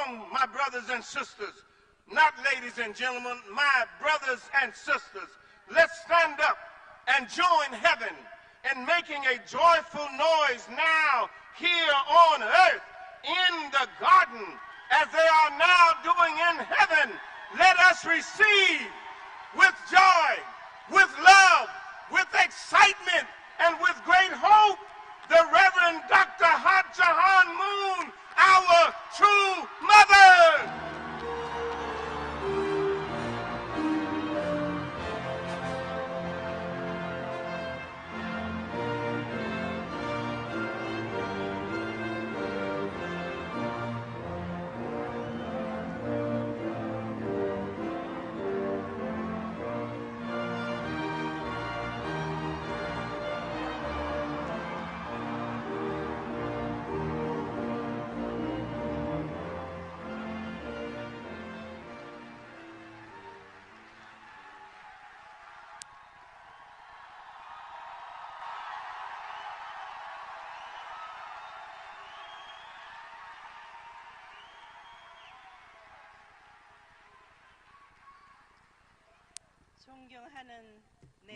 My brothers and sisters, not ladies and gentlemen, my brothers and sisters, let's stand up and join heaven in making a joyful noise now here on earth in the garden as they are now doing in heaven. Let us receive with joy, with love, with excitement, and with great hope the Reverend Dr. Hat Jahan Moon, our true mother.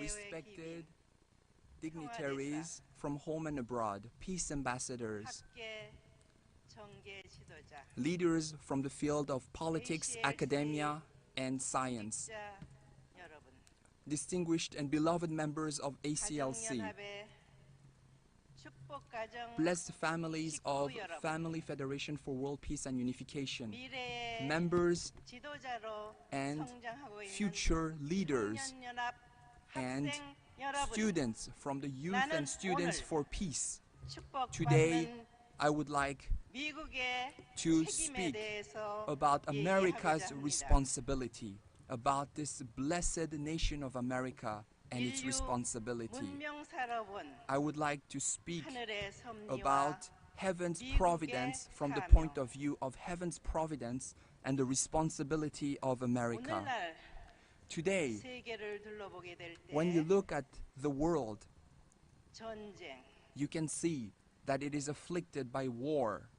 Respected dignitaries from home and abroad, peace ambassadors, leaders from the field of politics, academia, and science, distinguished and beloved members of ACLC, blessed families of Family Federation for World Peace and Unification, members and future leaders, and students from the Youth and Students for Peace. Today, I would like to speak about America's responsibility, about this blessed nation of America and its responsibility. I would like to speak about heaven's providence from the point of view of heaven's providence and the responsibility of America. Today, when you look at the world, you can see that it is afflicted by war,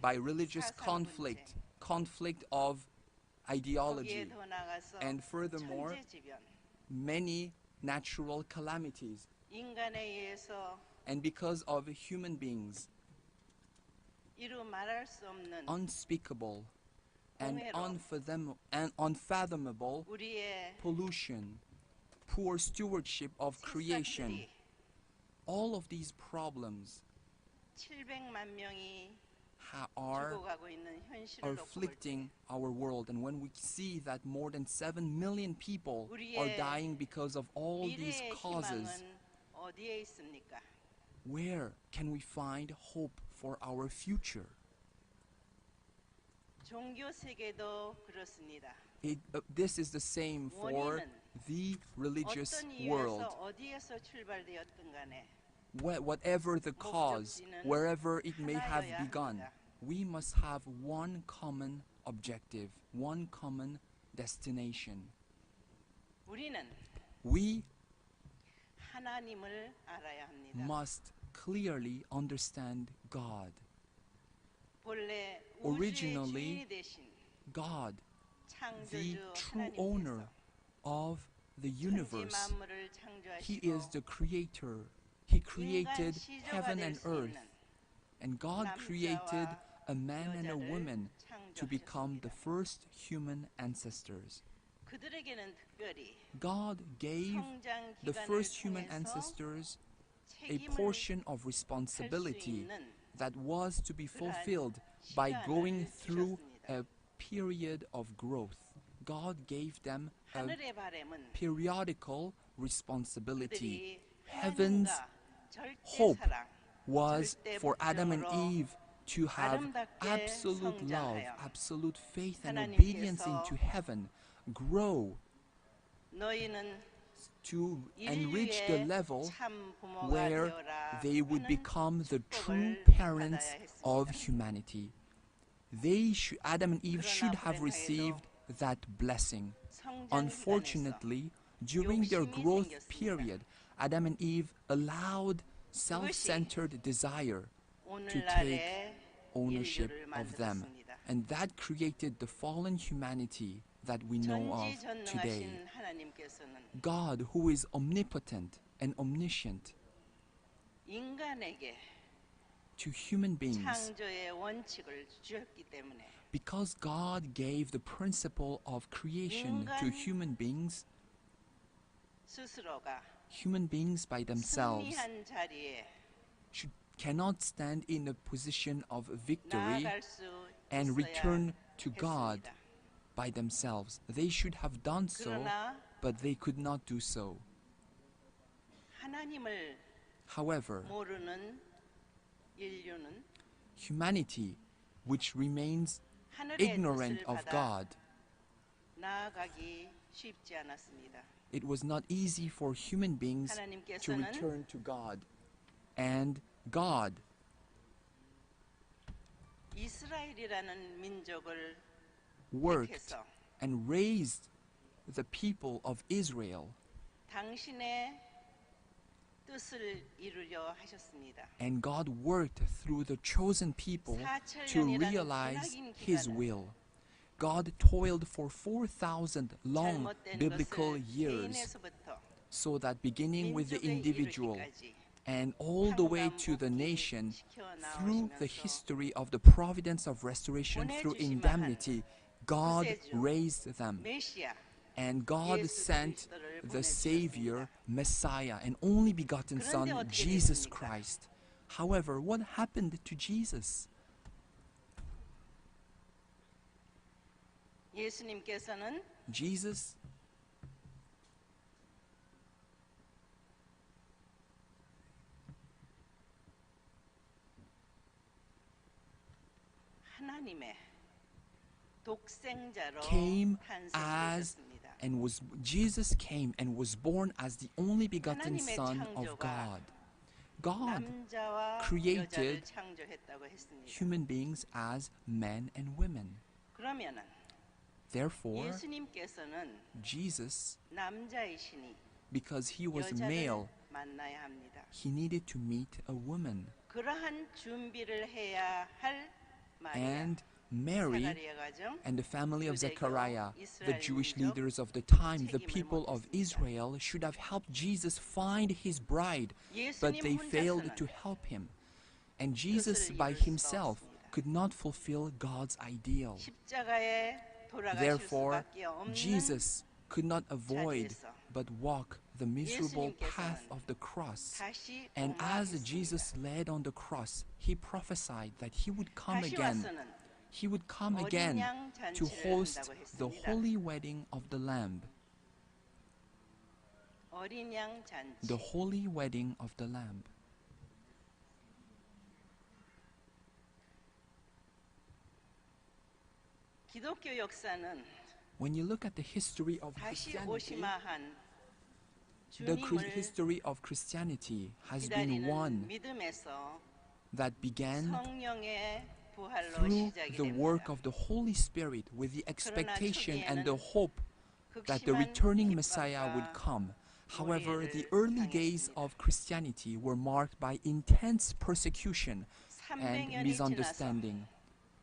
by religious conflict, conflict of ideology, and furthermore, many natural calamities. And because of human beings, unspeakable and unfathomable pollution, poor stewardship of creation, all of these problems are afflicting our world. And when we see that more than 7 million people are dying because of all these causes, where can we find hope for our future? This is the same for the religious world. Whatever the cause, wherever it may have begun, we must have one common objective, one common destination. We must clearly understand God. Originally, God, the true owner of the universe, He is the creator. He created heaven and earth, and God created a man and a woman to become the first human ancestors. God gave the first human ancestors a portion of responsibility that was to be fulfilled by going through a period of growth. God gave them a periodical responsibility. Heaven's hope was for Adam and Eve to have absolute love, absolute faith and obedience into heaven, grow to and reach the level where they would become the true parents of humanity. Adam and Eve should have received that blessing. Unfortunately, during their growth period, Adam and Eve allowed self-centered desire to take ownership 인류를 of them. 만들었습니다. And that created the fallen humanity that we know of today. 전지전능하신 하나님께서는 God, who is omnipotent and omniscient, 인간에게 to human beings, 창조의 원칙을 주셨기 때문에 because God gave the principle of creation to human beings, 스스로가 human beings by themselves 승리한 자리에 cannot stand in a position of victory 나아갈 수 and 있어야 return to God 했습니다. by themselves. They should have done so, 그러나 but they could not do so. 하나님을 However, 모르는 인류는 humanity, which remains 하늘의 ignorant 뜻을 of 받아 God, 나아가기 쉽지 않았습니다. it was not easy for human beings to 하나님께서는 return to God. And God 이스라엘이라는 민족을 worked 택해서 and raised the people of Israel, 당신의 뜻을 이루려 하셨습니다. and God worked through the chosen people to 4,000년이라는 realize 기나긴 His 기간을 will. God toiled for 4,000 long 잘못된 biblical 것을 years, 개인에서부터 so that beginning with the 민족에 individual 이르기까지 and all the way to the nation, 시켜 through the 나오시면서 history of the providence of restoration through indemnity, God raised them. 메시아 And God 예수 sent 그리스도를 the 보내주셨습니다. Savior, Messiah, and only begotten Son, 그런데 어떻게 Jesus 됐습니까? Christ. However, what happened to Jesus? 예수님께서는 Jesus 하나님의 독생자로 came as 탄생하셨습니다. and was Jesus came and was born as the only begotten 하나님의 Son of 창조가 God. God 남자와 created 여자를 창조했다고 했습니다. human beings as men and women. 그러면은 Therefore, 예수님께서는 Jesus, 남자이시니 because he was 여자를 male, 만나야 합니다. he needed to meet a woman. 그러한 준비를 해야 할 마리아, And Mary 사가리아 가정, and the family of 유대교, Zechariah, the 이스라엘 Jewish 민족, leaders of the time, the 책임을 people of 못했습니다. Israel, should have helped Jesus find his bride, but 예수님 they failed 혼자서는 to help him. And Jesus 뜻을 by 이룰 수가 himself 없습니다. could not fulfill God's ideal. 십자가에 돌아가실 Therefore, 수밖에 없는 Jesus could not avoid 자리에서 but walk the miserable 예수님께서는 path of the cross. 다시 And as 복음하셨습니다. Jesus led on the cross, he prophesied that he would come 다시 again. 와서는 He would come 어린 again 양 to 잔치를 host 한다고 the 했습니다. holy wedding of the Lamb. 어린 양 잔치. The holy wedding of the Lamb. 기독교 역사는 When you look at the history of 다시 Christianity, 오심한 the 주님을 history of Christianity has been 기다리는 one 믿음에서 that began 성령의 부활로 through 시작이 the work 됩니다. of the Holy Spirit with the expectation and the 초기에는 hope that the 극심한 returning Messiah would 핍박과 come. However, the 고리를 early days 당했습니다. of Christianity were marked by intense persecution and 300년이 지나서 misunderstanding.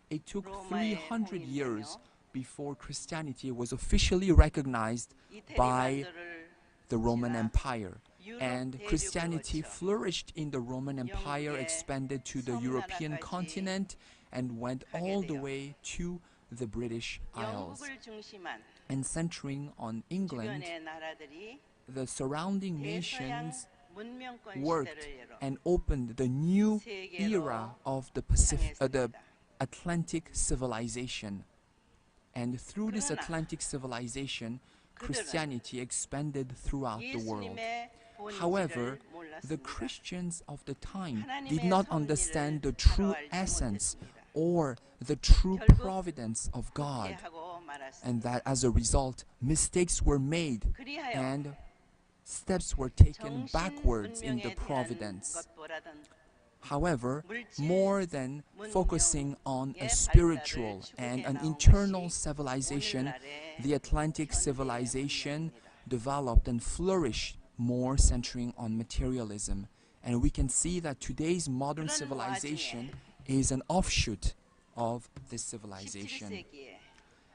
It took 로마의 300 years 홍인되며 before Christianity was officially recognized 이태리 by 반도를 the Roman 지나 Empire. 유럽 And 대륙을 Christianity 거쳐 flourished in the Roman Empire, 영국의 expanded to the European 섬나라까지 continent, and went 가게 all the 되어 way to the British Isles. 영국을 중심한 And centering on England, 주변의 나라들이 the surrounding 대서양 nations 문명권 worked 시대를 열어 and opened the new 세계로 era of the Pacific, the 향했습니다. Atlantic civilization. And through this 그러나 Atlantic civilization, 그들은 Christianity expanded throughout the world. 예수님의 However, 본질을 the 몰랐습니다. Christians of the time 하나님의 did not 섭리를 understand the 바로 true 알지 essence 못했습니다. or the true 결국 providence of God, 하고 and 말았습니다. that as a result, mistakes were made 그리하여 and steps were taken 정신 backwards in the 문명에 대한 providence. 것보다는 However, 물질 more than focusing on a 문명의 spiritual 발달을 and 추구해 an 나온 internal 것이 civilization, 오늘날의 the Atlantic 현대의 civilization 문명입니다. developed and flourished more centering on materialism. And we can see that today's modern 그런 civilization, is an offshoot of this civilization. 17세기에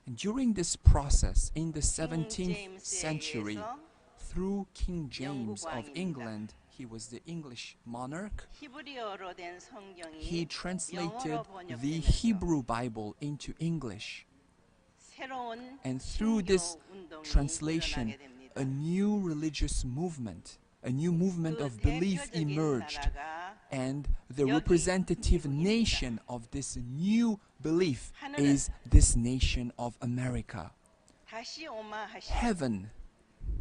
And during this process, in the 킹 17th 제임스에 century, 의해서 through King James 영국 of 왕입니다. England, he was the English monarch, 히브리어로 된 성경이 he translated 영어로 the 번역되면서 Hebrew Bible into English. 새로운 And through 신교 this 운동이 translation, 일어나게 됩니다. a new religious movement, a new movement 그 of belief 대표적인 emerged. 나라가 And the 여기 representative 미국입니다. nation of this new belief 하늘은 is this nation of America. 다시 오마하신 Heaven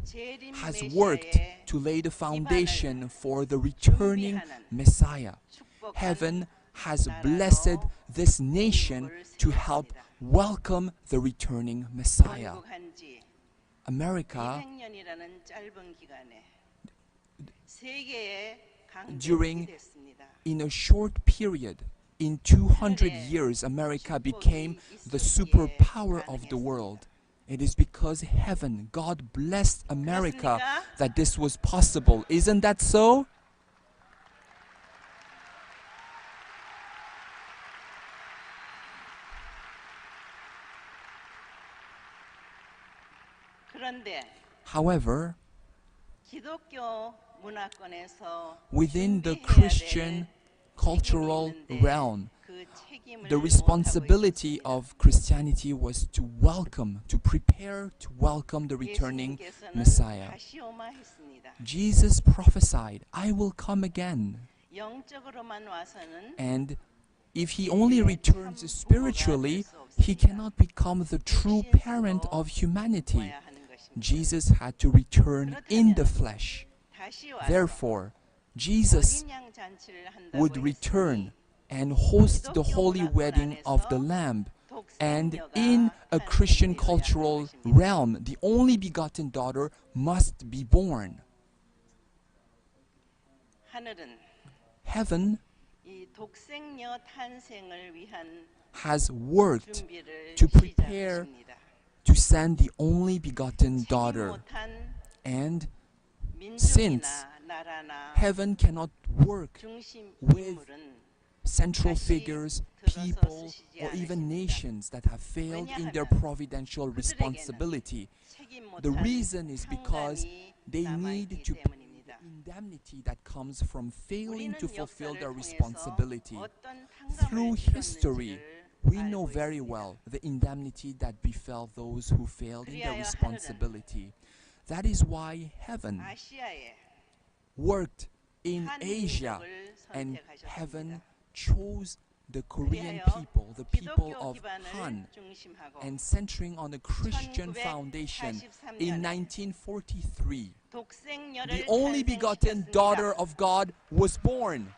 재림 has worked 메시아의 to lay the foundation for the returning Messiah. 축복한 Heaven has blessed this nation to help welcome the returning Messiah. 건국한 지 America, 200년이라는 짧은 기간에 세계의 강대국이 during 됐습니다. in a short period, in 200 years, America became the superpower of the world. It is because heaven, God blessed America that this was possible. Isn't that so? 그런데 However, 기독교 문화권에서 within the 준비해야 Christian 될 cultural 책임이 있는데 realm, 그 책임을 the 못하고 responsibility 있었습니다. of Christianity was to welcome, to prepare to welcome the returning 예수님께서는 Messiah. 다시 오마했습니다. Jesus prophesied, I will come again. 영적으로만 와서는 And if he only returns spiritually, he cannot become the true parent of humanity. 와야 하는 것입니다. Jesus had to return in the flesh. 다시 와서 Therefore, Jesus 어린 양 잔치를 한다고 would return and host the holy wedding of the Lamb. And in a Christian cultural realm, the only begotten daughter must be born. 하늘은 Heaven 이 독생녀 탄생을 위한 has worked 준비를 to prepare 시작하십니다. to send the only begotten 책임 daughter. 못한 And 민족이나 나라나 heaven cannot work 중심 with 인물은 central 다시 figures, 들어서 people, 쓰시지 or even 않으십니다. nations that have failed in their 왜냐하면 providential responsibility. 책임 The 못한 reason is because 상관이 they need 남아있기 to pay 때문입니다. the indemnity that comes from failing 우리는 to fulfill their 역사를 통해서 responsibility. 어떤 Through 탕감을 history, 치렀는지를 we know 알고 very 있습니다. well the indemnity that befell those who failed in their 그리하여 responsibility. That is why heaven 아시아에 worked in 한 Asia, 민족을 and 선택하셨습니다. heaven chose the Korean 그리하여 people, the people 기독교 of 기반을 Han, 중심하고 and centering on a Christian foundation. In 1943, 독생녀를 the only begotten daughter 탄생시켰습니다. of God was born.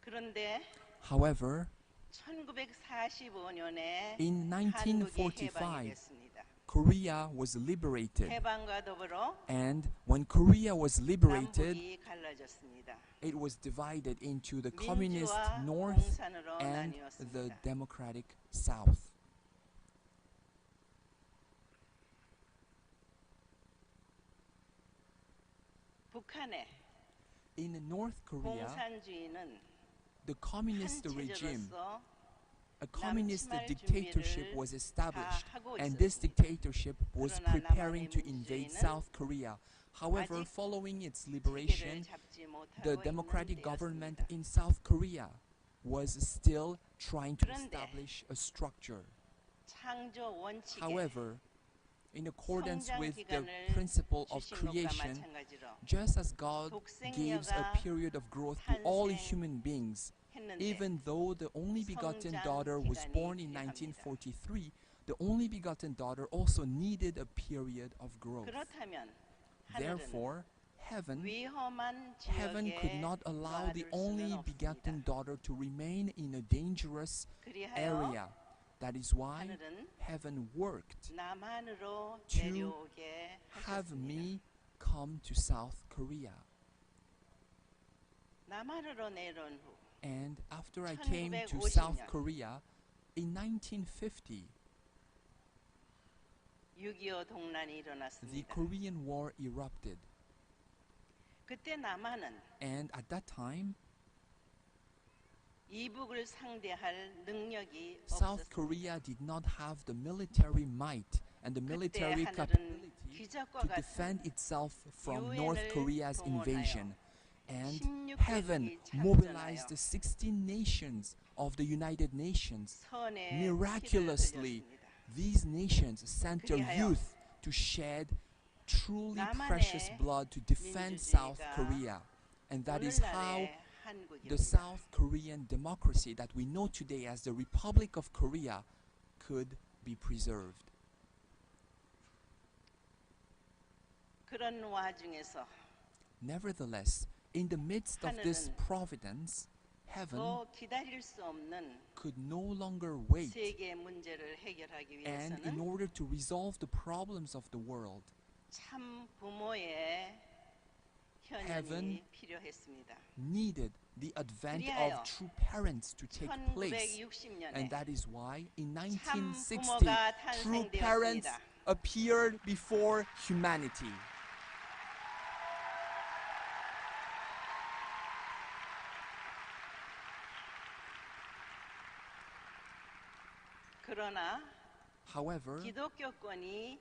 그런데 However, 1945년에 in 한국이 1945, 해방이 됐습니다. Korea was liberated. 해방과 더불어 And when Korea was liberated, 남북이 갈라졌습니다. it was divided into the communist 민주와 north 공산으로 and the 나뉘었습니다. democratic south. 북한의 In North Korea, 공산주의는 the communist 한 regime, 체제로서 a communist 남침할 dictatorship 준비를 was established, 다 하고 and this 있었습니다. dictatorship was 그러나 preparing 남한의 to invade 민주주의는 South Korea. However, 아직 following its 체계를 liberation, 잡지 못하고 the 있는 democratic government 때였습니다. in South Korea was still trying to 그런데 establish a structure. 창조 원칙에 However, in accordance 성장 with the 기간을 principle of 주신 것과 creation, 마찬가지로 just as God gives a 독생녀가 period of growth to all human beings, 했는데 even though the only begotten 성장 daughter was 기간이 born in 필요합니다. 1943, the only begotten daughter also needed a period of growth. 그렇다면 하늘은 Therefore, heaven 위험한 could 지역에 not allow the 놔둘 수는 only 없습니다. begotten daughter to remain in a dangerous 그리하여 area. That is why 하늘은 heaven worked 남한으로 to 내려오게 have 하셨습니다. me come to South Korea. 남한으로 내려온 후 And after I came to 1950 South 년. Korea in 1950, 6.25 동란이 the 일어났습니다. Korean War erupted. 그때 남한은 And at that time, 이북을 상대할 능력이 South 없었습니다. Korea did not have the military might and the 그때 military 하늘은 capability 기적과 to 같은 defend itself from 유엔을 North Korea's invasion. And 16 heaven 개국이 mobilized the 참전하여 16 nations of the United Nations. 선의 Miraculously, 피를 흘렸습니다. these nations sent their 그리하여 youth to shed truly 남한의 precious blood to defend South 민주주의가 Korea. And that is how 오늘날의 한국입니다. the South Korean democracy that we know today as the Republic of Korea could be preserved. 그런 와중에서 Nevertheless, in the midst of this 하늘은 providence, heaven 더 기다릴 수 없는 could no longer wait, 세계 문제를 해결하기 and in 위해서는 order to resolve the problems of the world, 참 부모의 Heaven 현현이 필요했습니다. needed the advent 그리하여 of true parents to take place. And 1960년에 that is why in 참 1960, 부모가 true parents 탄생되었습니다. appeared before humanity. 그러나 However, 기독교권이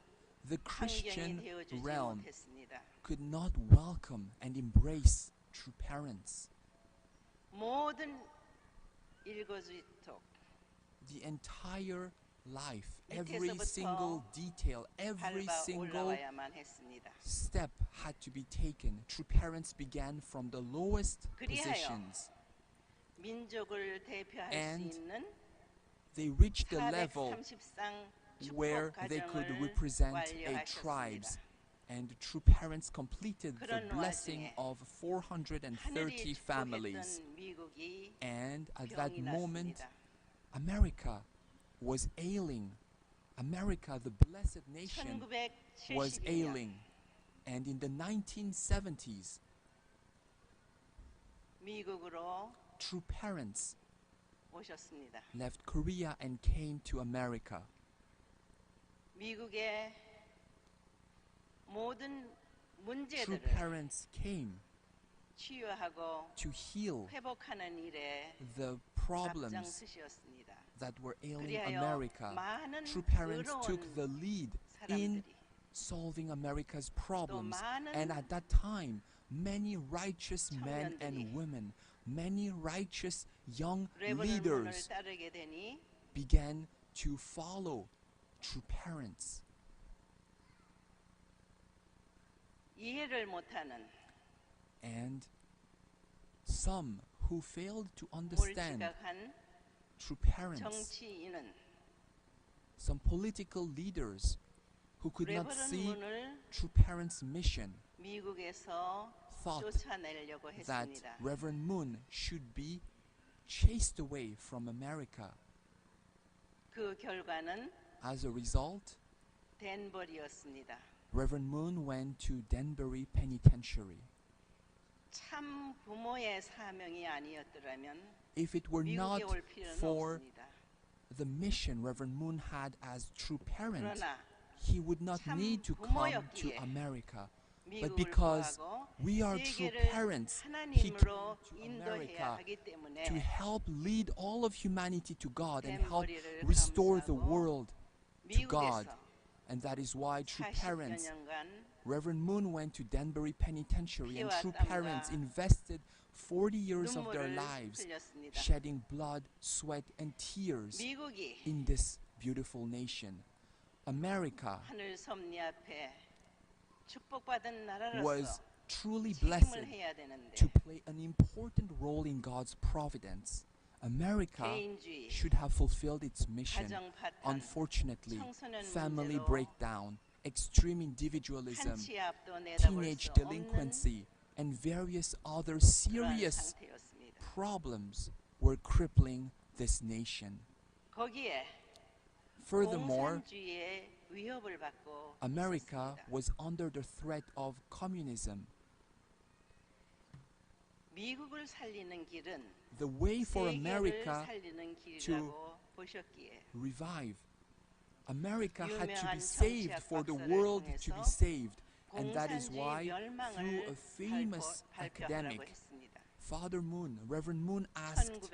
the 환경이 Christian 되어주지 realm 못했습니다. could not welcome and embrace true parents. 모든 일거주이톡 The entire life, 밑에서부터 every single detail, every 밟아 single 올라와야만 했습니다. step had to be taken. True parents began from the lowest 그리하여 positions. 민족을 대표할 And 수 있는 They reached the level 430상 where 축복 they could 가정을 represent a 완료하셨습니다. tribes. And true parents completed the 그런 blessing 와중에 of 430 하늘이 families. 축복했던 미국이 And at that 병이 moment, 났습니다. America was ailing. America, the blessed nation, was 1970년 ailing. And in the 1970s, 미국으로 true parents 오셨습니다. left Korea and came to America. 미국의 모든 True 문제들을 parents came 치유하고 to heal 회복하는 일에 the problems 앞장서셨습니다. that were ailing 그리하여 America. 많은 True parents took the 의로운 lead in 사람들이 solving America's problems. 많은 And at that time, many righteous men and 청년들이 women, many righteous young 레버넌 문을 leaders 따르게 되니 began to follow true parents. 이해를 못하는 And some who failed to understand 몰지각한 true parents, 정치인은 some political leaders who could not 레버넌 see 문을 true parents' mission, 미국에서 thought 쫓아내려고 that 했습니다. Reverend Moon should be chased away from America. 그 결과는 As a result, 덴버리였습니다. Reverend Moon went to Danbury Penitentiary. 참 부모의 사명이 아니었더라면 If it were not 미국에 올 필요는 for 없습니다. the mission Reverend Moon had as true parent, 그러나 he would not 참 need to come to 부모였기에 America. But 미국을 because 구하고 we are true 세계를 parents, he came 하나님으로 to 인도해야 America 하기 때문에 to help lead all of humanity to God and help 덴버리를 restore the 감싸고 world to God. 미국에서 And that is why true 40여 parents, 년간 Reverend Moon went to Danbury Penitentiary, and 피와 true 땀과 parents invested 40 years of their 눈물을 lives 흘렸습니다. shedding blood, sweat, and tears 미국이 in this beautiful nation. America 하늘 섭리 앞에 축복받은 was 나라로서 truly 책임을 blessed 해야 되는데 to play an important role in God's providence. America 개인주의, should have fulfilled its mission. 가정 파탄, Unfortunately, 청소년 family 문제로 breakdown, extreme individualism, 한치 앞도 내다볼 teenage 수 없는 delinquency, and various other 그런 serious 상태였습니다. problems were crippling this nation. 거기에 Furthermore, 공산주의의 위협을 받고 America 있었습니다. was under the threat of communism. 미국을 살리는 길은 The way for 세계를 America 살리는 길이라고 보셨기에 revive America had to be 유명한 saved for the 정치학 world 박사를 to be 통해서 saved. And that is 공산주의 why, through a 멸망을 famous 발표하라고 academic, 했습니다. Father Moon, Reverend Moon asked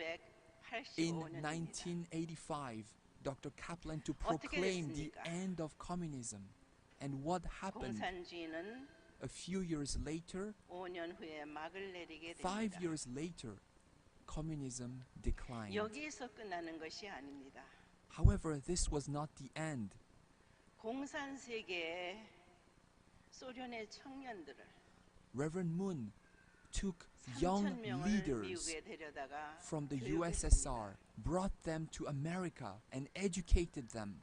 in 1985년입니다. 1985 Dr. Kaplan to 어떻게 proclaim the 됐습니까? end of communism. And what happened? 공산주의는 A few years later, 5년 후에 막을 내리게 5 됩니다. years later, communism declined. 여기서 끝나는 것이 아닙니다. However, this was not the end. 공산 세계에 소련의 청년들을 Reverend Moon took young 3,000명을 leaders 미국에 데려다가 from the 교육했습니다. USSR, brought them to America and educated them.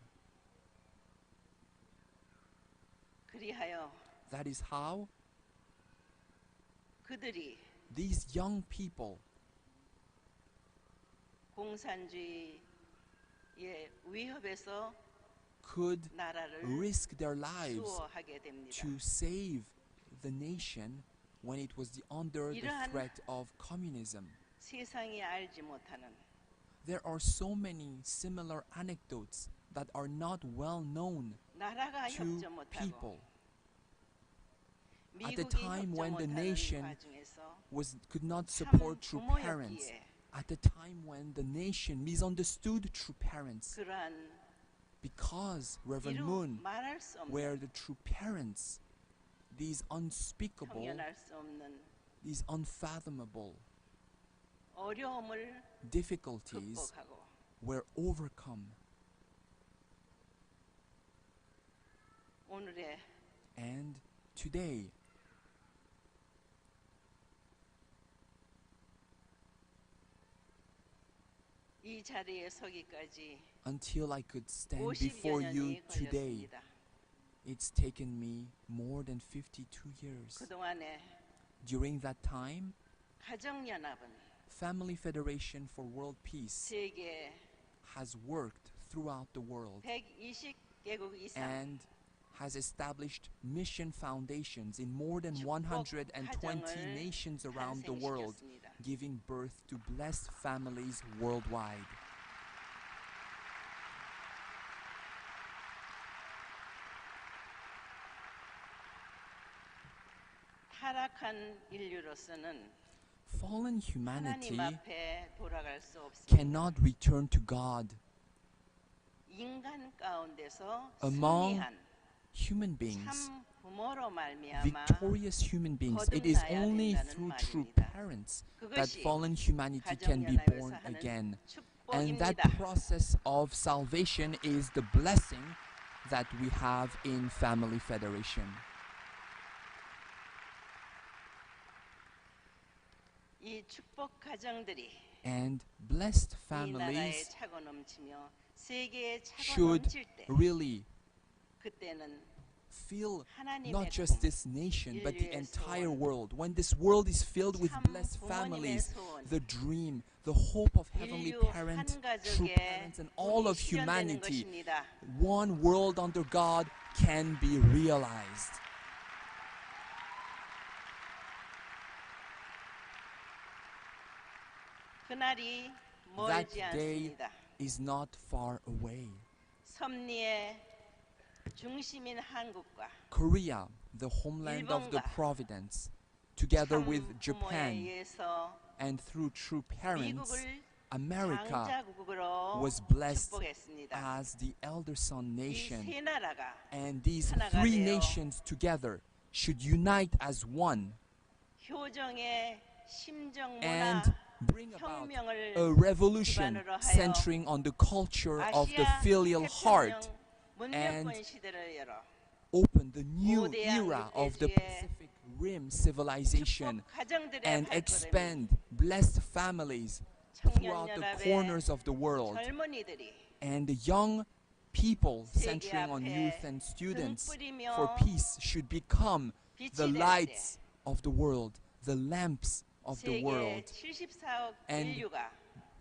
그리하여 That is how 그들이 these young people 공산주의의 위협에서 could 나라를 risk their lives 수호하게 됩니다. to save the nation when it was under the 이러한 threat of communism. 세상이 알지 못하는 There are so many similar anecdotes that are not well known 나라가 to 협조 못하고 people. At the 미국이 time 협조 when the 못하는 nation 과정에서 could not 참 support true parents, 부모였기에 at the time when the nation misunderstood true parents, 그러한 because Reverend 이루 Moon 말할 수 were 없는 the true parents, these unspeakable, 형연할 수 없는 these unfathomable 어려움을 difficulties 극복하고 were overcome. 오늘의 And today, 이 자리에 서기까지 until I could stand 50여 before you 년이 today, 걸렸습니다. it's taken me more than 52 years. 그동안에 During that time, 가정연합은 Family Federation for World Peace 세계 has worked throughout the world 120개국 이상 and has established mission foundations in more than 120 nations around the world, 탄생시켰습니다. giving birth to blessed families worldwide. 타락한 인류로서는 Fallen humanity 하나님 앞에 돌아갈 수 없습니다. cannot return to God. 인간 가운데서 Among 승리한 human beings, 참 부모로 말미암아 victorious human beings, it is only through true parents that fallen humanity can be born again. And that 축복입니다. process of salvation is the blessing that we have in Family Federation. 이 축복 가정들이 And blessed 이 나라에 families 차고 넘치며 세계에 차고 should 넘칠 때 really 그때는 feel 하나님의 not just 복, this nation, but the 인류의 entire 소원, world. When this world is filled with 참 blessed 부모님의 families, 소원, the dream, the hope of heavenly 인류 parents, 한 true 가족에 parents, and all of 실현되는 humanity, 것입니다. one world under God can be realized. 그날이 That 멀지 day 않습니다. is not far away. 섭리의 중심인 한국과 Korea, the homeland of the 일본과 Providence, together 참 with 부모에 Japan 의해서 and through true parents, 미국을 America 장자국으로 was blessed 축복했습니다. as the elder son 이 nation. 세 나라가 And these 하나가 three 되어 nations together should unite as one 효정의 심정 and 문화 bring about 혁명을 a revolution 기반으로 하여 centering on the culture of the 아시아 filial heart, 태평양 문명권 and 시대를 열어 open the new 고대양 era of the 육대지의 Pacific Rim civilization, 축복 가정들의 and 발걸음이 expand blessed families throughout the 청년연합의 corners of the world. 젊은이들이 And the young people 세계 centering on 앞에 youth and students 등불이며 for peace should become the 빛이 될 lights of the world, the lamps of the 세계 world, 74억 and 인류가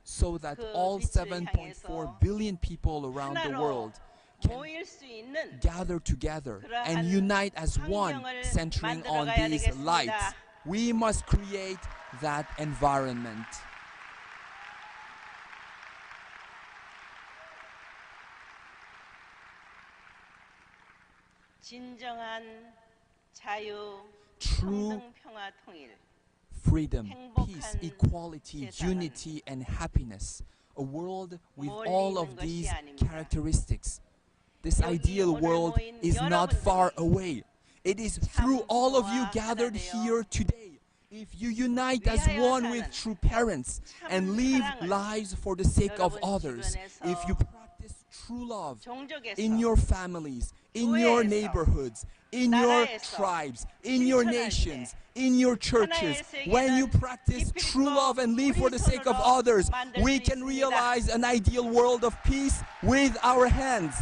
so that 그 all 빛을 7.4 향해서 billion people around the 하나로 world can 모일 수 있는 gather together and 그러한 unite as one, 환경을 centering on 만들어가야 these 되겠습니다. lights. We must create that environment. 진정한 자유, True 평등, 평화, 통일. freedom, peace, 행복한 equality, 세상은 unity, and happiness. A world with 멀리 all 있는 of these 것이 아닙니다. characteristics. This 여기 ideal 오늘 world 모인 is not far 여러분들이 away. It is through all of you 부모와 gathered 하나 되어 here today. If you unite as 위하여 one 사는 with true parents 참 and live 사랑을 lives for the sake of 여러분 others, 주변에서 if you practice true love 종족에서 in your families, in your 교회에서, neighborhoods, in your 나라에서 tribes, in your 실천할 nations, 때 in your churches, when you practice true love and live for the sake of others, we can realize an ideal world of peace with our hands.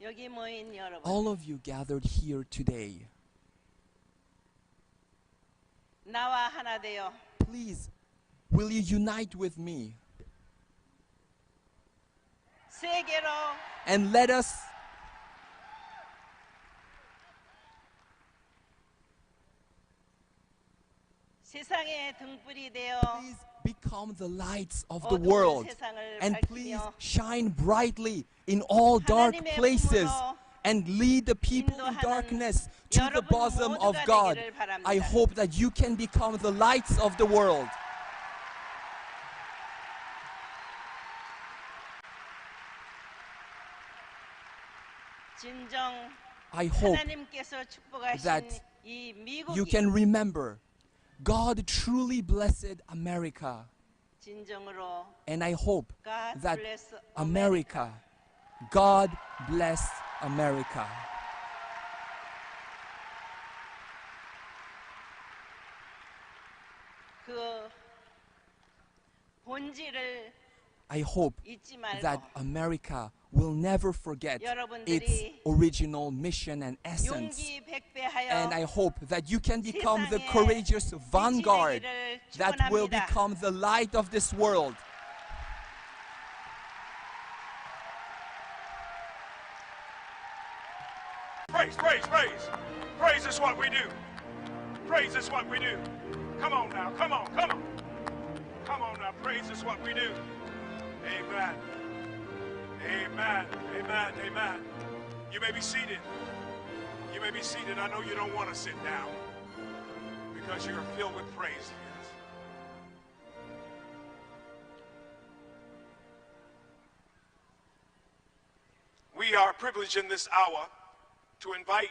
여기 모인 여러분, All of you gathered here today, 나와 하나 되어 please, will you unite with me 세계로 and let us 세상의 등불이 되어 please become the lights of the 어두운 world 세상을 and please 밝히며 shine brightly in all dark 하나님의 places 품으로 and lead the people in 인도하는 darkness to the 여러분 bosom of 모두가 God. 되기를 바랍니다. I hope that you can become the lights of the world. 진정 I hope 하나님께서 축복하신 that 이 you 미국이 can remember God truly blessed America. 진정으로 And I hope God that bless America, God bless America. 그 본질을 I hope 잊지 말고 that America will never forget its 여러분들이 original mission and essence. 용기 백배하여 And I hope that you can become the 세상의 courageous vanguard 빛이 되기를 that will 축원합니다. become the light of this world. Praise, praise, praise. Praise is what we do. Praise is what we do. Come on now, come on, come on. Come on now, praise is what we do. Amen. Amen. Amen. Amen. You may be seated. You may be seated. I know you don't want to sit down because you're filled with praise. Yes. We are privileged in this hour to invite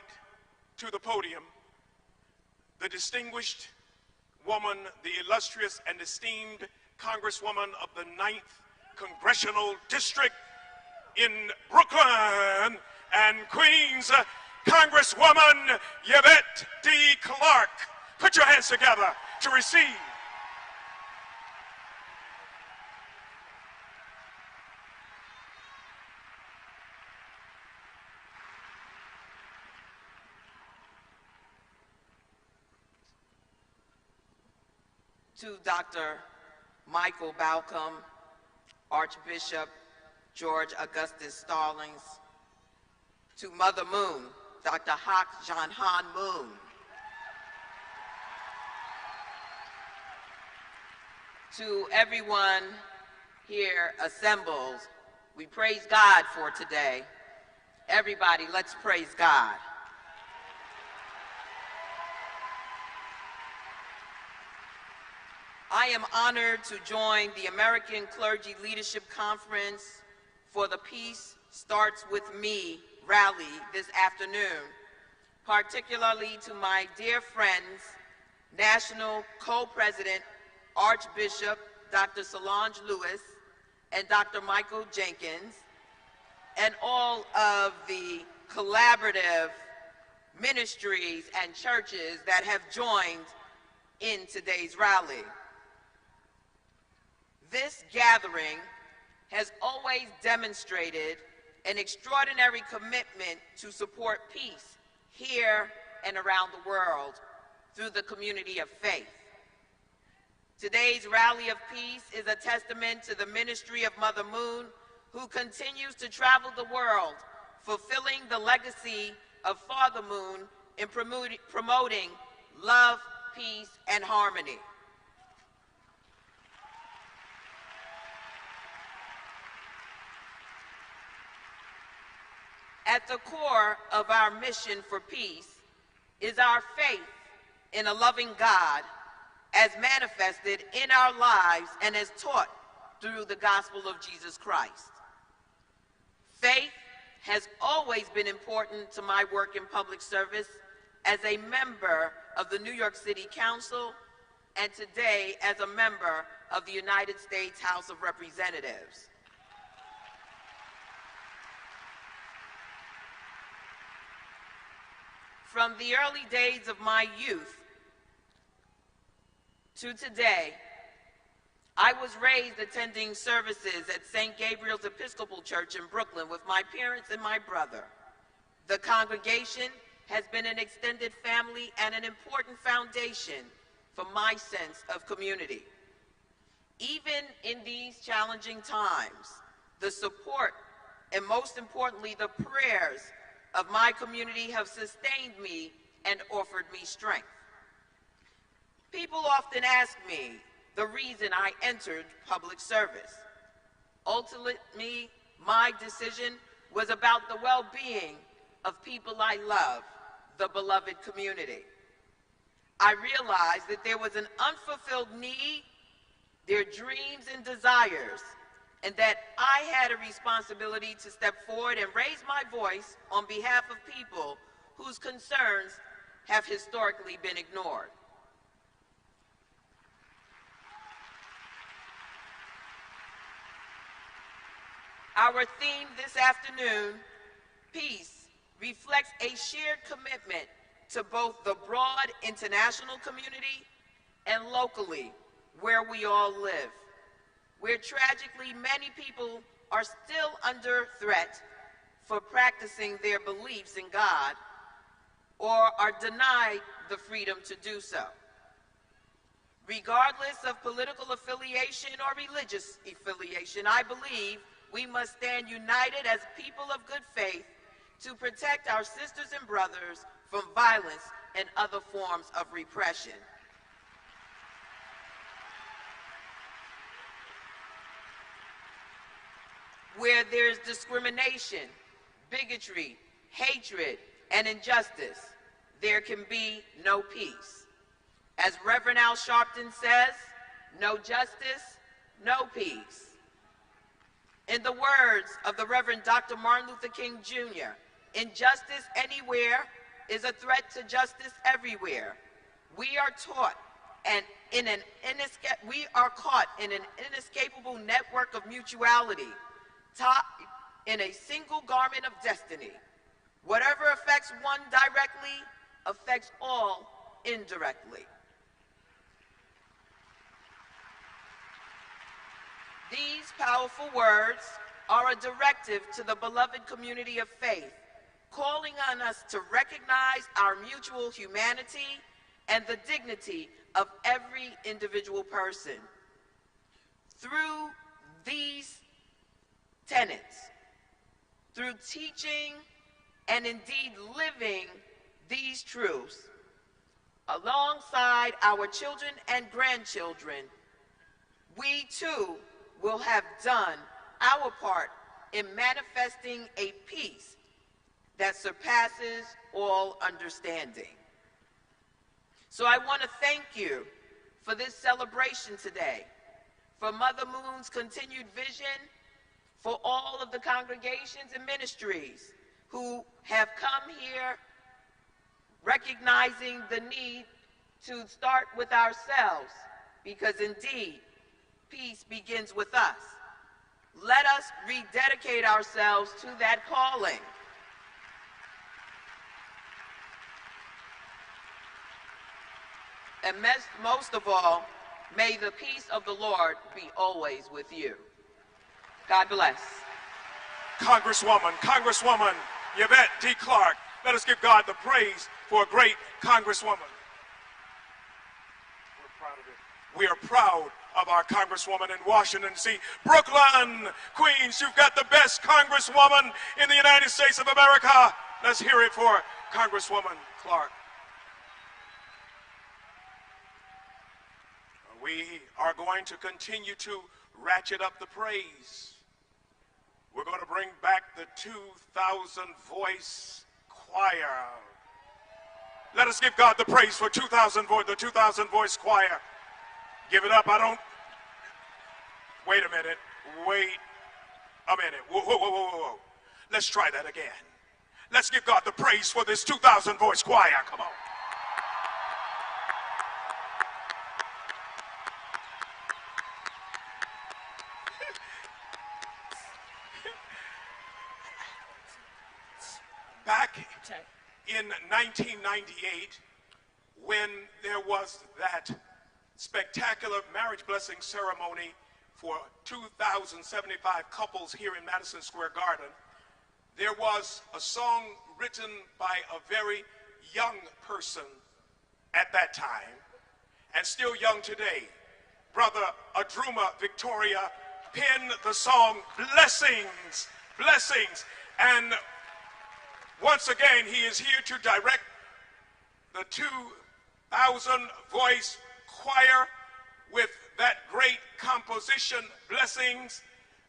to the podium the distinguished woman, the illustrious and esteemed Congresswoman of the 9th Congressional District in Brooklyn and Queens, Congresswoman Yvette D. Clarke. Put your hands together to receive. To Dr. Michael Balcom, Archbishop George Augustus Stallings, to Mother Moon, Dr. Hak Jan Han Moon, to everyone here assembled, we praise God for today. Everybody, let's praise God. I am honored to join the American Clergy Leadership Conference for the Peace Starts With Me rally this afternoon, particularly to my dear friends, National Co-President Archbishop Dr. Solange Lewis and Dr. Michael Jenkins, and all of the collaborative ministries and churches that have joined in today's rally. This gathering has always demonstrated an extraordinary commitment to support peace here and around the world through the community of faith. Today's Rally of Peace is a testament to the ministry of Mother Moon, who continues to travel the world, fulfilling the legacy of Father Moon in promoting love, peace, and harmony. At the core of our mission for peace is our faith in a loving God as manifested in our lives and as taught through the gospel of Jesus Christ. Faith has always been important to my work in public service as a member of the New York City Council and today as a member of the United States House of Representatives. From the early days of my youth to today, I was raised attending services at St. Gabriel's Episcopal Church in Brooklyn with my parents and my brother. The congregation has been an extended family and an important foundation for my sense of community. Even in these challenging times, the support and most importantly, the prayers of my community have sustained me and offered me strength. People often ask me the reason I entered public service. Ultimately, my decision was about the well-being of people I love, the beloved community. I realized that there was an unfulfilled need, their dreams and desires, and that I had a responsibility to step forward and raise my voice on behalf of people whose concerns have historically been ignored. Our theme this afternoon, peace, reflects a shared commitment to both the broad international community and locally, where we all live, where tragically many people are still under threat for practicing their beliefs in God or are denied the freedom to do so. Regardless of political affiliation or religious affiliation, I believe we must stand united as people of good faith to protect our sisters and brothers from violence and other forms of repression. Where there's discrimination, bigotry, hatred, and injustice, there can be no peace. As Reverend Al Sharpton says, no justice, no peace. In the words of the Reverend Dr. Martin Luther King Jr., injustice anywhere is a threat to justice everywhere. We are taught we are caught in an inescapable network of mutuality, tied in a single garment of destiny. Whatever affects one directly affects all indirectly. These powerful words are a directive to the beloved community of faith, calling on us to recognize our mutual humanity and the dignity of every individual person. Through these tenets, through teaching and indeed living these truths, alongside our children and grandchildren, we too will have done our part in manifesting a peace that surpasses all understanding. So I want to thank you for this celebration today, for Mother Moon's continued vision, for all of the congregations and ministries who have come here recognizing the need to start with ourselves, because indeed, peace begins with us. Let us rededicate ourselves to that calling. And most of all, may the peace of the Lord be always with you. God bless. Congresswoman Yvette D. Clarke. Let us give God the praise for a great Congresswoman. We're proud of it. We are proud of our Congresswoman in Washington, D.C. Brooklyn, Queens, you've got the best Congresswoman in the United States of America. Let's hear it for Congresswoman Clarke. We are going to continue to ratchet up the praise. we're going to bring back the 2,000 voice choir. Let us give God the praise for the 2,000 voice choir. Give it up. Wait a minute. Wait a minute. Whoa, whoa, whoa, whoa, whoa. Let's try that again. Let's give God the praise for this 2,000 voice choir. Come on. Back in 1998, when there was that spectacular marriage blessing ceremony for 2,075 couples here in Madison Square Garden, there was a song written by a very young person at that time, and still young today. Brother Adruma Victoria penned the song Blessings, Blessings, and once again, he is here to direct the 2,000 voice choir with that great composition, Blessings,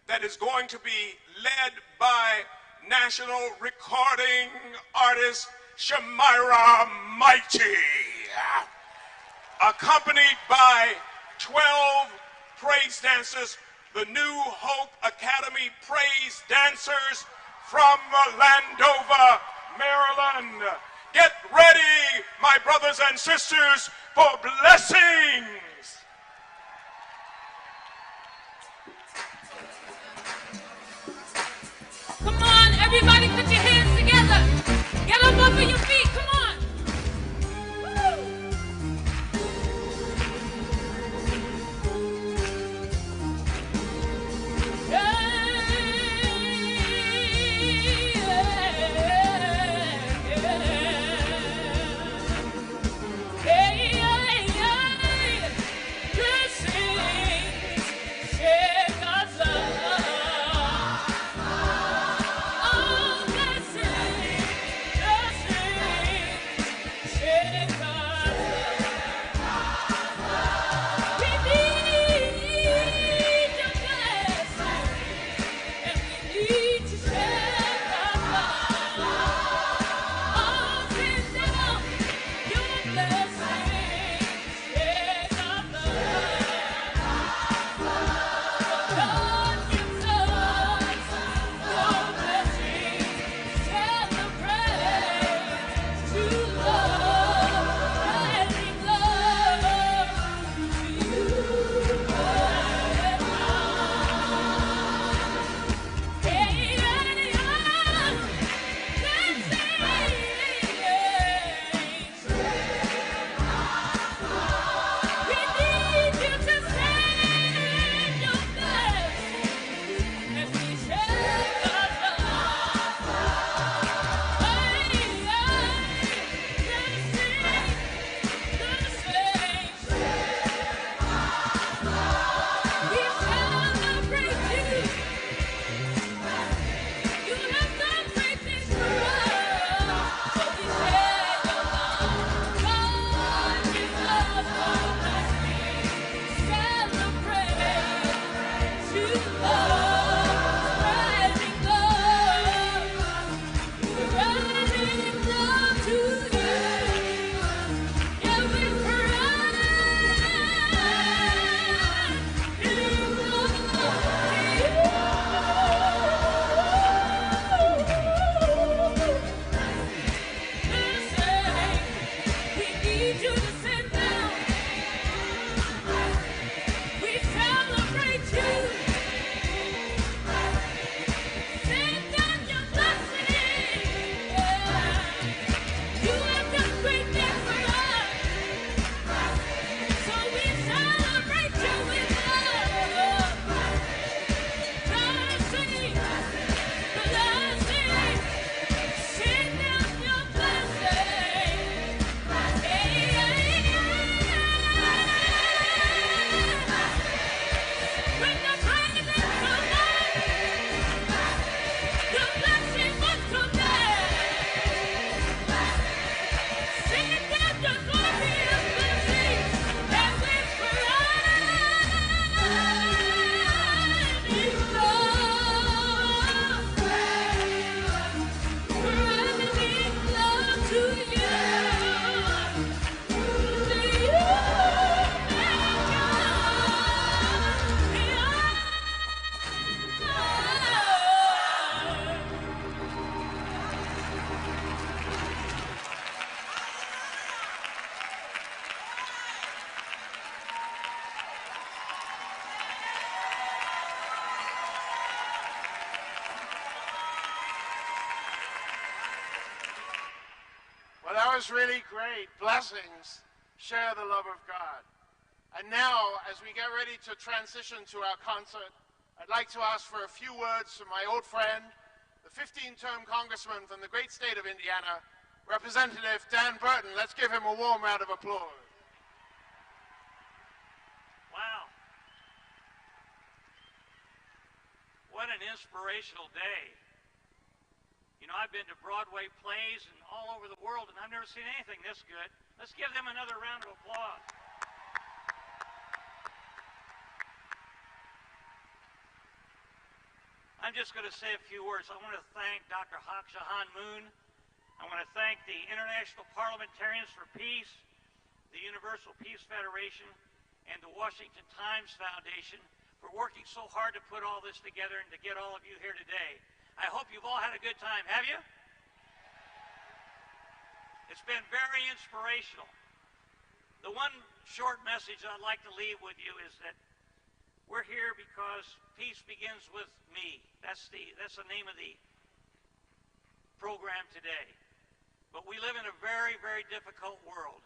that is going to be led by national recording artist Shamira Mighty, accompanied by 12 praise dancers, the New Hope Academy praise dancers from Landover, Maryland. Get ready, my brothers and sisters, for blessings. Come on, everybody put your hands together. Get up off of your feet, come on. That was really great. Blessings. Share the love of God. And now, as we get ready to transition to our concert, I'd like to ask for a few words from my old friend, the 15-term congressman from the great state of Indiana, Representative Dan Burton. Let's give him a warm round of applause. Wow. What an inspirational day. You know, I've been to Broadway plays and all over the world, and I've never seen anything this good. Let's give them another round of applause. I'm just going to say a few words. I want to thank Dr. Haq Jahan Moon. I want to thank the International Parliamentarians for Peace, the Universal Peace Federation, and the Washington Times Foundation for working so hard to put all this together and to get all of you here today. I hope you've all had a good time. Have you? It's been very inspirational. The one short message I'd like to leave with you is that we're here because peace begins with me. That's the name of the program today. But we live in a very, very difficult world.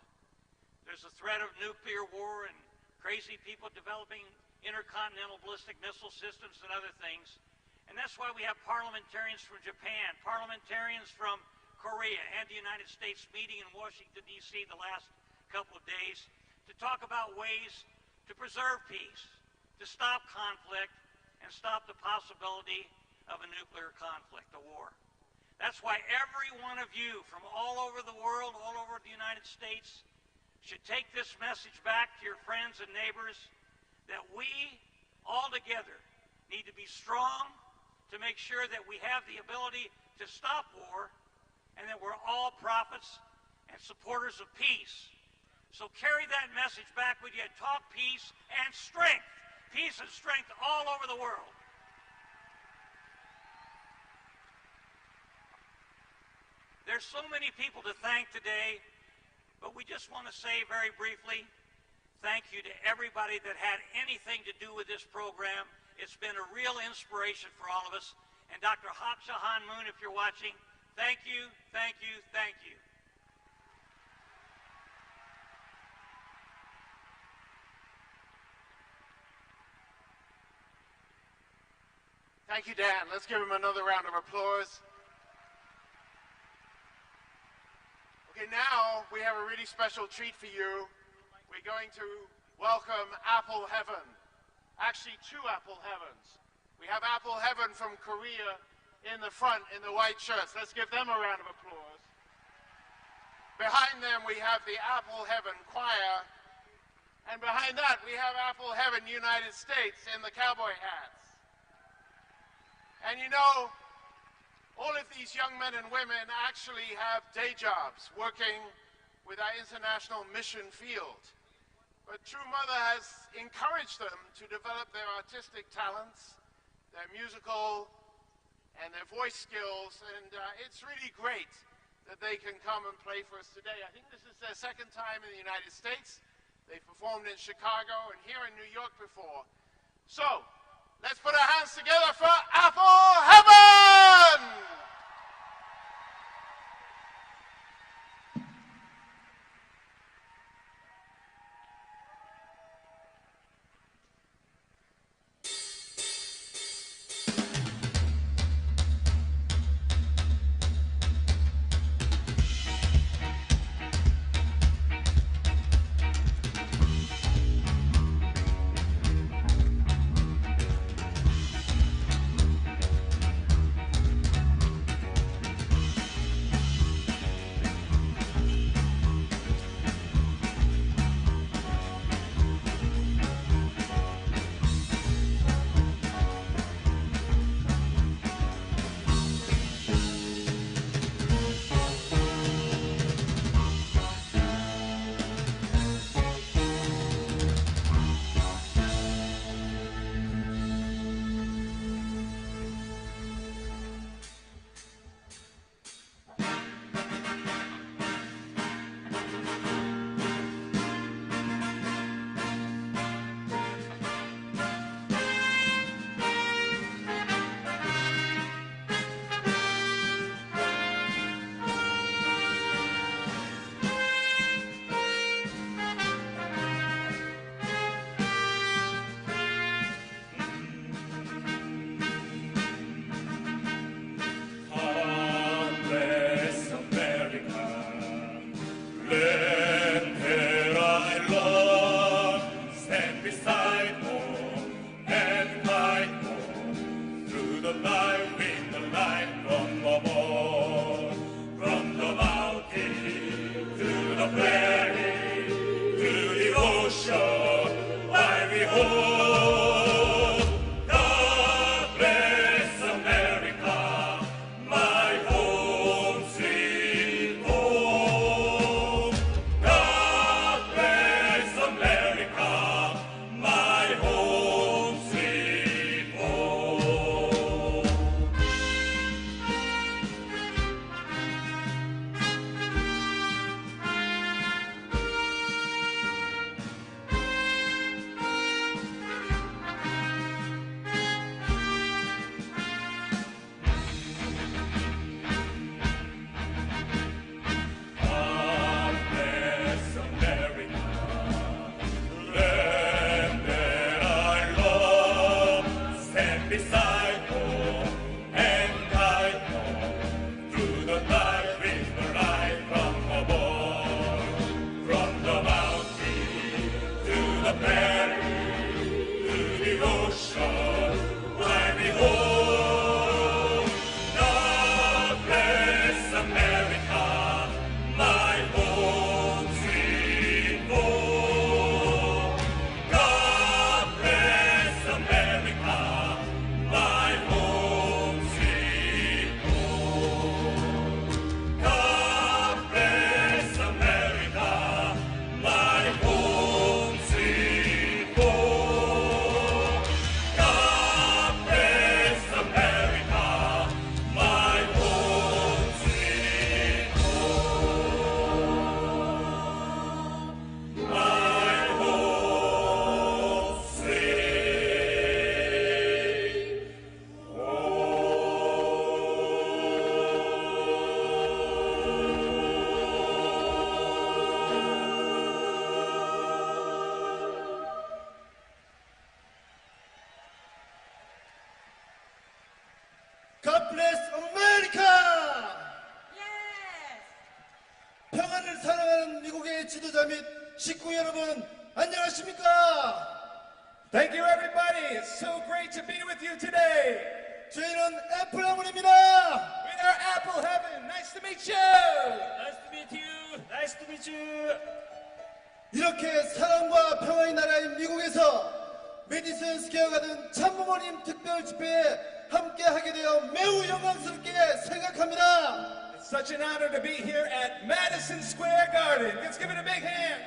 There's a threat of nuclear war and crazy people developing intercontinental ballistic missile systems and other things. And that's why we have parliamentarians from Japan, parliamentarians from Korea, and the United States meeting in Washington, D.C. the last couple of days to talk about ways to preserve peace, to stop conflict, and stop the possibility of a nuclear conflict, a war. That's why every one of you from all over the world, all over the United States, should take this message back to your friends and neighbors that we all together need to be strong to make sure that we have the ability to stop war and that we're all prophets and supporters of peace. So carry that message back with you. Talk peace and strength. Peace and strength all over the world. There's so many people to thank today, but we just want to say very briefly, thank you to everybody that had anything to do with this program. It's been a real inspiration for all of us. And Dr. Haq Jahan Moon, if you're watching, thank you, thank you, thank you. Thank you, Dan. Let's give him another round of applause. Okay, now we have a really special treat for you. We're going to welcome Apple Heaven. Actually, two Apple Heavens. We have Apple Heaven from Korea in the front in the white shirts. Let's give them a round of applause. Behind them, we have the Apple Heaven Choir. And behind that, we have Apple Heaven United States in the cowboy hats. And you know, all of these young men and women actually have day jobs working with our international mission field. But True Mother has encouraged them to develop their artistic talents, their musical and their voice skills, and it's really great that they can come and play for us today. I think this is their second time in the United States. They've performed in Chicago and here in New York before. So, let's put our hands together for Apple Heaven! God bless America! 평안을 사랑하는 미국의 지도자 및 식구 여러분, 안녕하십니까? Thank you, everybody. It's so great to be with you today. 저희는 애플 학원입니다. With our Apple Heaven. Nice to meet you. Nice to meet you. Nice to meet you. 이렇게 사랑과 평화의 나라인 미국에서 메디슨 스퀘어 가든 참부모님 특별 집회에 함께 하게 되어 매우 영광스럽게 생각합니다. It's such an honor to be here at Madison Square Garden. Let's give it a big hand.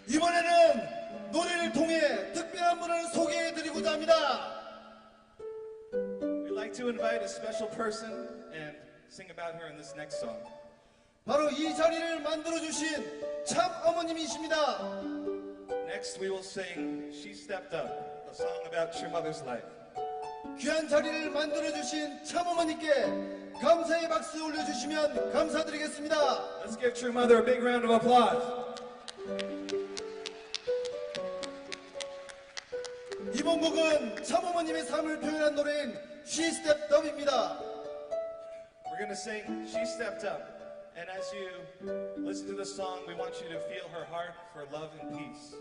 이번에는 노래를 통해 특별한 분을 소개해드리고자 합니다. We'd like to invite a special person and sing about her in this next song. 바로 이 자리를 만들어주신 참 어머님이십니다. Next, we will sing She Stepped Up, a song about your mother's life. 귀한 자리를 만들어주신 참 어머니께 감사의 박수 올려주시면 감사드리겠습니다. Let's give True Mother a big round of applause. 이번 곡은 참 어머님의 삶을 표현한 노래인 She Stepped Up입니다. We're going to sing She Stepped Up. And as you listen to the song, we want you to feel her heart for love and peace.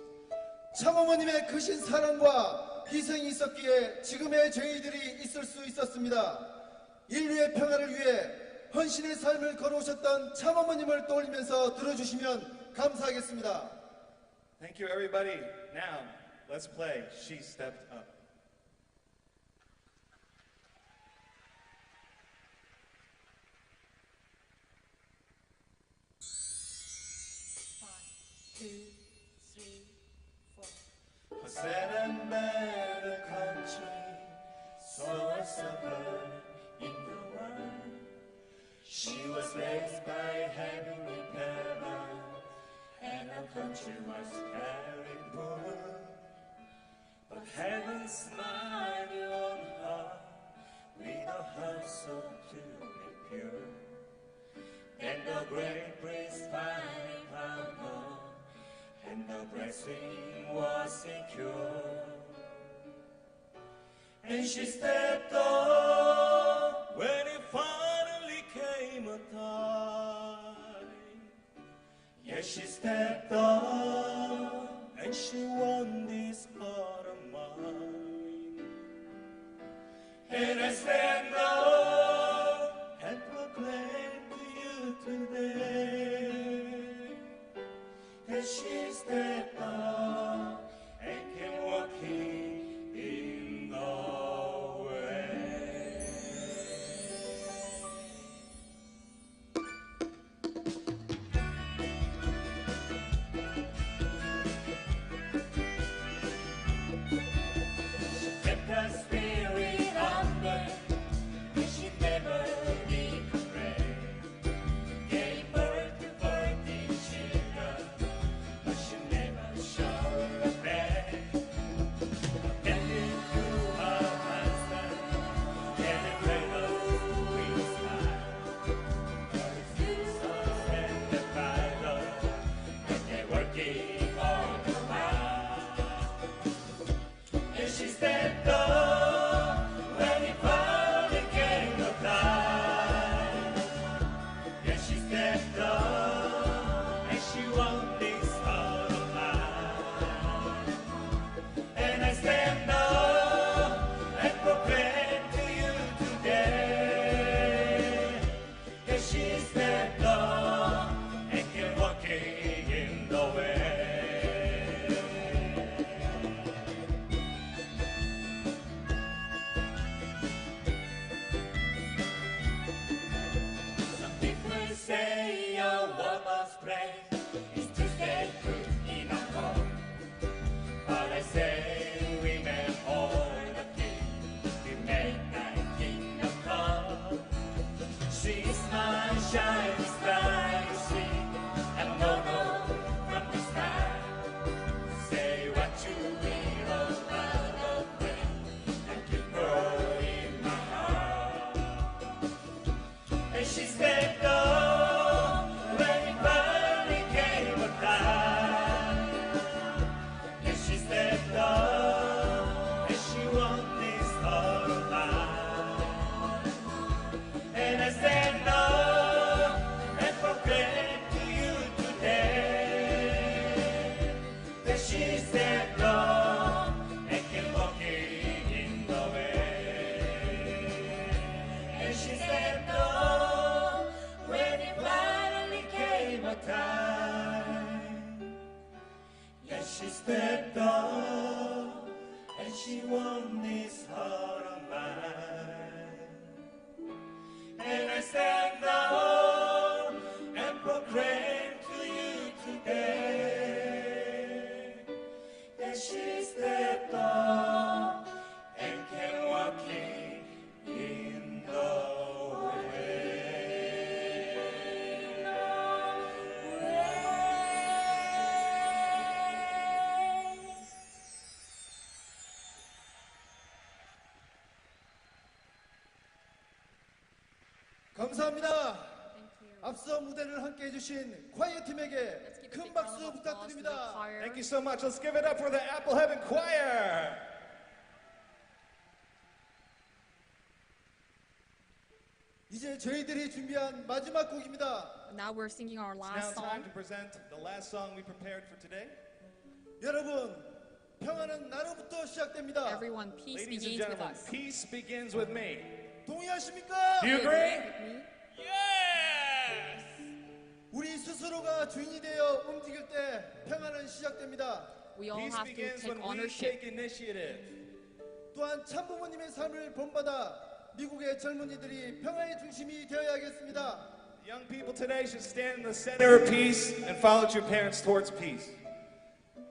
참 어머님의 크신 사랑과 희생이 있었기에 지금의 저희들이 있을 수 있었습니다. 인류의 평화를 위해 헌신의 삶을 걸어오셨던 참 어머님을 떠올리면서 들어주시면 감사하겠습니다. Thank you, everybody. Now, let's play She Stepped Up. Sad and bad a country, so a suburb in the world. She was raised by heavenly parents, and her country was very poor. But heaven smiled on her with a heart so pure and pure. Then the great breeze finally found her, and the blessing was secure. And she stepped up when it finally came a time. Yes, she stepped up and she won this heart of mine. And I stand up and proclaim to you today that she she stepped up and came walking in the way. Kept her spirit under, and she never did pray. Gave birth to 14 children, but she never showed a bed. Attended to her husband, and a cradle with a smile. Her sisters and the father, and they're working all the while. And she stepped up when it finally came to time. Yeah, she stepped up and she won this heart of mine. And I stand up and proclaim to you today. Yeah, she stepped up and came walking in the way. Some people say a woman's place is to stay true in a home. But I say women hold the key to make that kingdom come. She's my shining star, you see, and no from the start. Say what you will about the way, and keep her in my heart. And she stepped up when it finally came a time. And she stepped up and she won this heart of mine. And I stand up and proclaim to you today that she stepped up and came walking in the way. And she stepped up when it finally came a time. Yes, she stepped up and she won this heart of mine. And I stand up and proclaim to you today that she stepped up and came walking in the way. 감사합니다. 앞서 무대를 함께 해주신 콰이어 팀에게 큰 박수 부탁드립니다. Thank you so much. Let's give it up for the Apple Heaven Choir. 이제 저희들이 준비한 마지막 곡입니다. Now we're singing our It's now last time song. to present the last song we prepared for today. 여러분, 평화는 나로부터 시작됩니다. Everyone, peace Ladies and begins with gentlemen, us. peace begins with me. 동의하십니까? Do you agree? With me? Yes! 우리 스스로가 주인이 되어 움직일 때 평화는 시작됩니다. We all Peace have to begins take when we ownership. take initiative. 또한 참부모님의 삶을 본받아 미국의 젊은이들이 평화의 중심이 되어야겠습니다. Young people today should stand in the center of peace and follow your parents towards peace.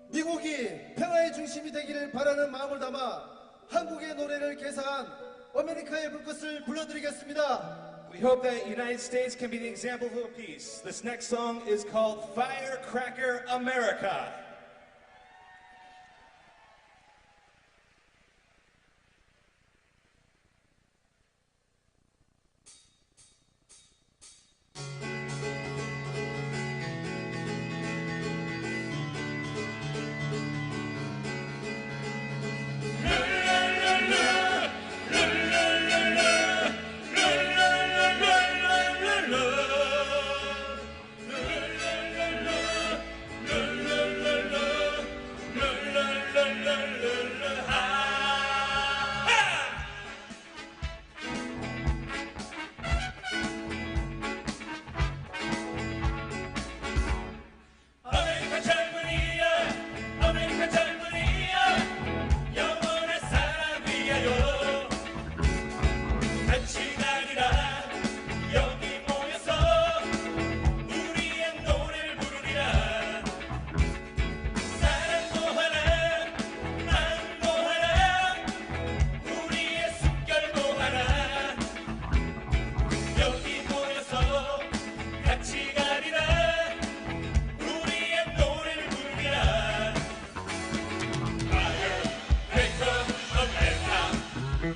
미국이 평화의 중심이 되기를 바라는 마음을 담아 한국의 노래를 개사한 아메리카의 불꽃을 불러드리겠습니다. We hope that United States can be the example of peace. This next song is called Firecracker America. la la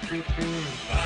Bye.